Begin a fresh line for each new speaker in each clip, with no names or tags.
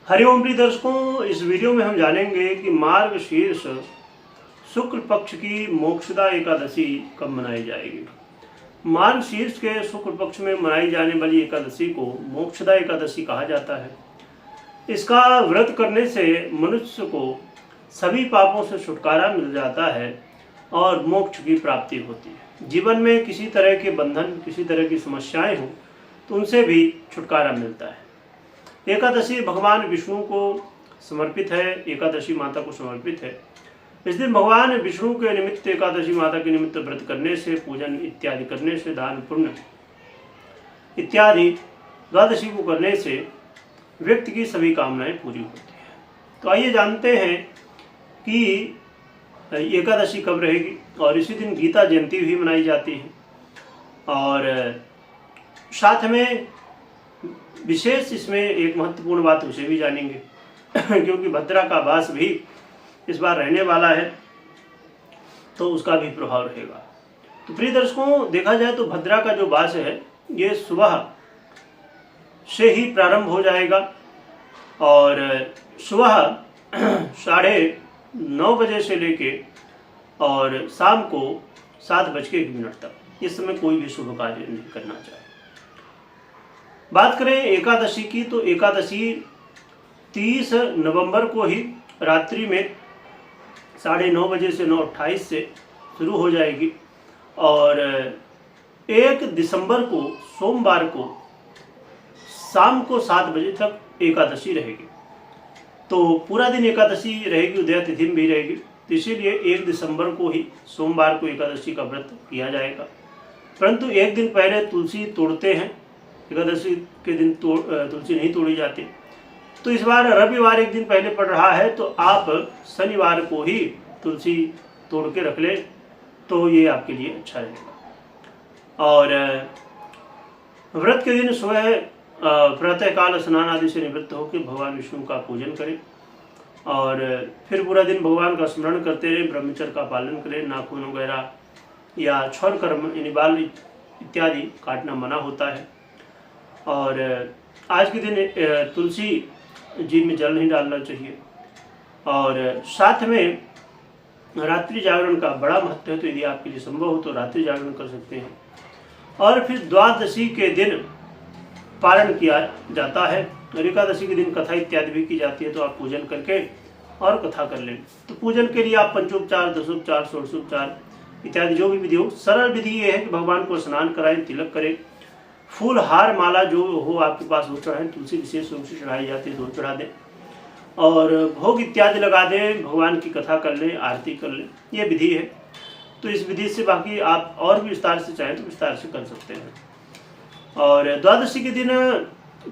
हरिओम प्रिय दर्शकों, इस वीडियो में हम जानेंगे कि मार्गशीर्ष शुक्ल पक्ष की मोक्षदा एकादशी कब मनाई जाएगी। मार्गशीर्ष के शुक्ल पक्ष में मनाई जाने वाली एकादशी को मोक्षदा एकादशी कहा जाता है। इसका व्रत करने से मनुष्य को सभी पापों से छुटकारा मिल जाता है और मोक्ष की प्राप्ति होती है। जीवन में किसी तरह के बंधन, किसी तरह की समस्याएं हो तो उनसे भी छुटकारा मिलता है। एकादशी भगवान विष्णु को समर्पित है, एकादशी माता को समर्पित है। इस दिन भगवान विष्णु के निमित्त, एकादशी माता के निमित्त व्रत करने से, पूजन इत्यादि करने से, दान पुण्य इत्यादि द्वादशी को करने से व्यक्ति की सभी कामनाएं पूरी होती है। तो आइए जानते हैं कि एकादशी कब रहेगी। और इसी दिन गीता जयंती भी मनाई जाती है और साथ में विशेष इसमें एक महत्वपूर्ण बात उसे भी जानेंगे क्योंकि भद्रा का वास भी इस बार रहने वाला है तो उसका भी प्रभाव रहेगा। तो प्रिय दर्शकों, देखा जाए तो भद्रा का जो वास है ये सुबह से ही प्रारंभ हो जाएगा और सुबह 9:30 बजे से लेके और शाम को 7:01 तक इस समय कोई भी शुभ कार्य नहीं करना चाहिए। बात करें एकादशी की तो एकादशी 30 नवंबर को ही रात्रि में 9:30 बजे से 9:28 से शुरू हो जाएगी और 1 दिसंबर को सोमवार को शाम को 7 बजे तक एकादशी रहेगी। तो पूरा दिन एकादशी रहेगी, उदय तिथि भी रहेगी। तो इसीलिए 1 दिसंबर को ही सोमवार को एकादशी का व्रत किया जाएगा। परंतु एक दिन पहले तुलसी तोड़ते हैं, एकादशी के दिन तुलसी नहीं तोड़ी जाती। तो इस बार रविवार एक दिन पहले पड़ रहा है तो आप शनिवार को ही तुलसी तोड़ के रख ले तो ये आपके लिए अच्छा रहेगा। और व्रत के दिन सुबह प्रातःकाल स्नान आदि से निवृत्त होकर भगवान विष्णु का पूजन करें और फिर पूरा दिन भगवान का स्मरण करते रहे, ब्रह्मचर्य का पालन करें। नाखून वगैरह या छौर कर्म यानी बाल इत्यादि काटना मना होता है। और आज के दिन तुलसी जी में जल नहीं डालना चाहिए। और साथ में रात्रि जागरण का बड़ा महत्व है, तो यदि आपके लिए संभव हो तो रात्रि जागरण कर सकते हैं। और फिर द्वादशी के दिन पारण किया जाता है और एकादशी के दिन कथा इत्यादि भी की जाती है। तो आप पूजन करके और कथा कर लें। तो पूजन के लिए आप पंचोपचार, दशोपचार, षोडशोपचार इत्यादि जो भी विधि हो, सरल विधि ये है कि भगवान को स्नान कराएं, तिलक करें, फूल हार माला जो हो आपके पास वो चढ़ाएं, तुलसी विशेष रूप से चढ़ाई जाती है तो चढ़ा दें और भोग इत्यादि लगा दें, भगवान की कथा कर लें, आरती कर लें, ये विधि है। तो इस विधि से बाकी आप और भी विस्तार से चाहें तो विस्तार से कर सकते हैं। और द्वादशी के दिन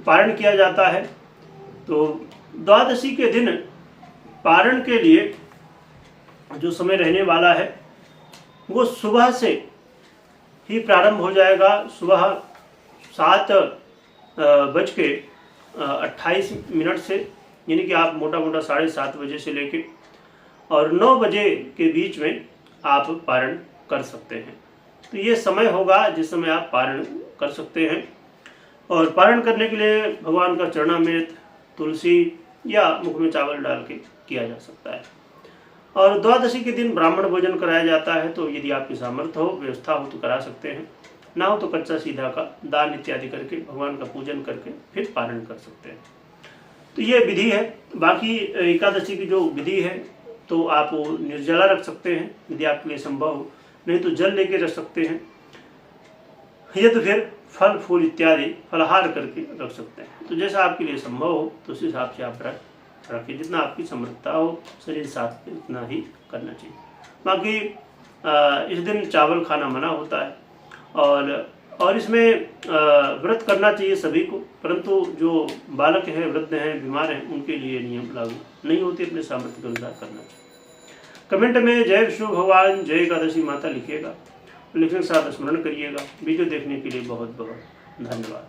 पारण किया जाता है। तो द्वादशी के दिन पारण के लिए जो समय रहने वाला है वो सुबह से ही प्रारंभ हो जाएगा। सुबह 7:28 से, यानी कि आप मोटा मोटा 7:30 बजे से लेके और 9 बजे के बीच में आप पारण कर सकते हैं। तो ये समय होगा जिस समय आप पारण कर सकते हैं। और पारण करने के लिए भगवान का चरणामृत, तुलसी या मुख में चावल डाल के किया जा सकता है। और द्वादशी के दिन ब्राह्मण भोजन कराया जाता है। तो यदि आपकी सामर्थ्य हो, व्यवस्था हो तो करा सकते हैं, ना हो तो कच्चा सीधा का दान इत्यादि करके भगवान का पूजन करके फिर पारण कर सकते हैं। तो ये विधि है। बाकी एकादशी की जो विधि है तो आप निर्जला रख सकते हैं यदि आपके लिए संभव हो, नहीं तो जल लेके रख सकते हैं, या तो फिर फल फूल इत्यादि फलहार करके रख सकते हैं। तो जैसा आपके लिए संभव हो तो उस हिसाब से आप रखिए, जितना आपकी समर्थता हो शरीर साथ में उतना ही करना चाहिए। बाकी इस दिन चावल खाना मना होता है और इसमें व्रत करना चाहिए सभी को, परंतु जो बालक हैं, वृद्ध हैं, बीमार हैं, उनके लिए नियम लागू नहीं होते, अपने सामर्थ्य के अनुसार करना चाहिए। कमेंट में जय विष्णु भगवान, जय एकादशी माता लिखिएगा, लिखने के साथ स्मरण करिएगा। वीडियो देखने के लिए बहुत बहुत धन्यवाद।